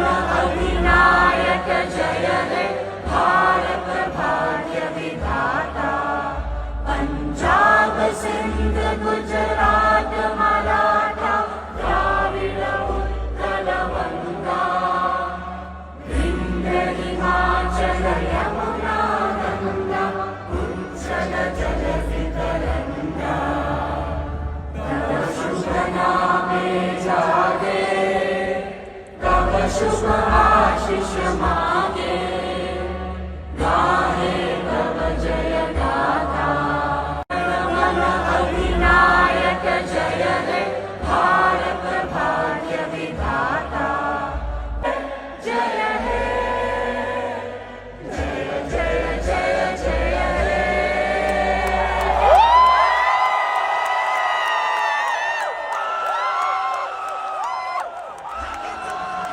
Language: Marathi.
अधिनायक जय हे भारत भाग्य विधाता। पंजाब सिंध गुजरात मराठा द्राविड उत्कल गंगा। विंध्य हिमाचल यमुना गंगा उच्चल जलधि तरंगा। तव शुभ नामे जागे, तव शुभ आशीष मा